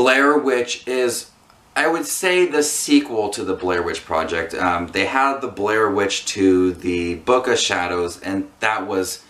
Blair Witch is, I would say, the sequel to the Blair Witch Project. They had the Blair Witch 2, the Book of Shadows, and it was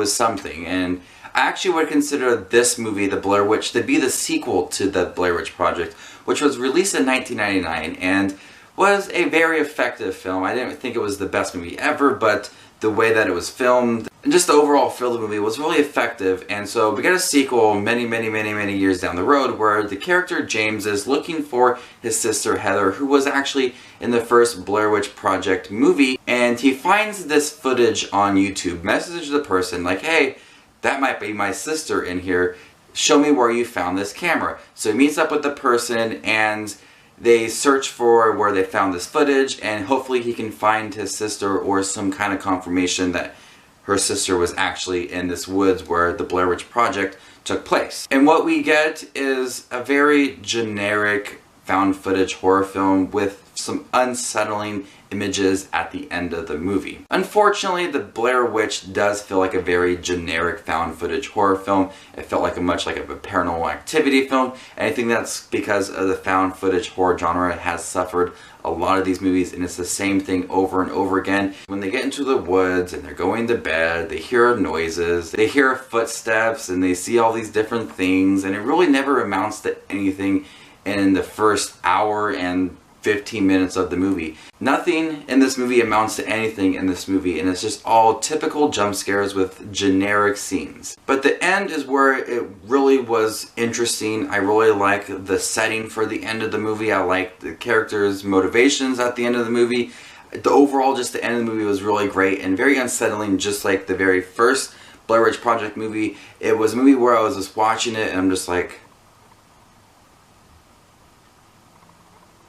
something. And I actually would consider this movie, The Blair Witch, to be the sequel to the Blair Witch Project, which was released in 1999 and was a very effective film. I didn't think it was the best movie ever, but the way that it was filmed and just the overall feel of the movie was really effective. And so we got a sequel many years down the road where the character James is looking for his sister Heather, who was actually in the first Blair Witch Project movie, and he finds this footage on YouTube, messages the person like, hey, that might be my sister in here, show me where you found this camera. So he meets up with the person and they search for where they found this footage, and hopefully he can find his sister or some kind of confirmation that her sister was actually in this woods where the Blair Witch Project took place. And what we get is a very generic found footage horror film with some unsettling images at the end of the movie. Unfortunately, the Blair Witch does feel like a very generic found footage horror film. It felt like much like a paranormal activity film, and I think that's because of the found footage horror genre has suffered a lot of these movies, and it's the same thing over and over again. When they get into the woods and they're going to bed, they hear noises, they hear footsteps, and they see all these different things, and it really never amounts to anything in the first hour and 15 minutes of the movie. Nothing in this movie amounts to anything in this movie, and it's just all typical jump scares with generic scenes. But the end is where it really was interesting. I really like the setting for the end of the movie. I like the characters' motivations at the end of the movie. The overall, just the end of the movie was really great and very unsettling, just like the very first Blair Witch Project movie. It was a movie where I was just watching it and I'm just like,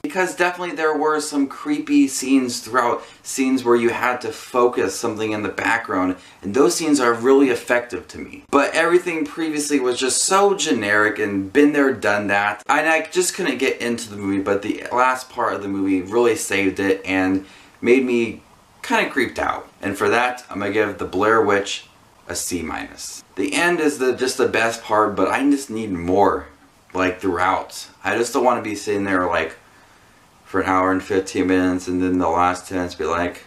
because definitely there were some creepy scenes throughout, scenes where you had to focus something in the background, and those scenes are really effective to me. But everything previously was just so generic and been there, done that. And I just couldn't get into the movie, but the last part of the movie really saved it and made me kind of creeped out. And for that, I'm going to give The Blair Witch a C-. The end is just the best part, but I just need more, like, throughout. I just don't want to be sitting there like for an hour and 15 minutes and then the last 10 minutes be like,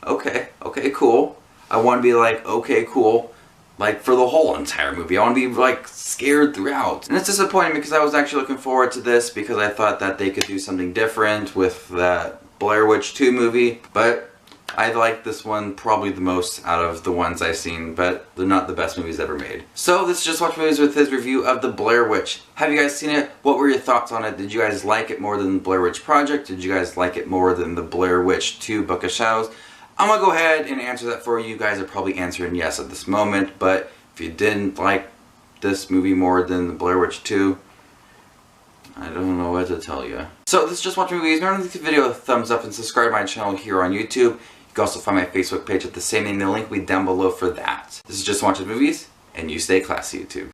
okay, cool. I want to be like, okay, cool, like for the whole entire movie. I want to be like scared throughout. And it's disappointing because I was actually looking forward to this because I thought that they could do something different with that Blair Witch 2 movie, but I like this one probably the most out of the ones I've seen, but they're not the best movies ever made. So this is Just Watch Movies with his review of The Blair Witch. Have you guys seen it? What were your thoughts on it? Did you guys like it more than The Blair Witch Project? Did you guys like it more than The Blair Witch 2 Book of Shadows? I'm going to go ahead and answer that for you. You guys are probably answering yes at this moment, but if you didn't like this movie more than The Blair Witch 2, I don't know what to tell you. So this is Just Watch Movies. Remember to give the video a thumbs up and subscribe to my channel here on YouTube. You can also find my Facebook page at the same name. The link will be down below for that. This is Just Watch Movies, and you stay classy, YouTube.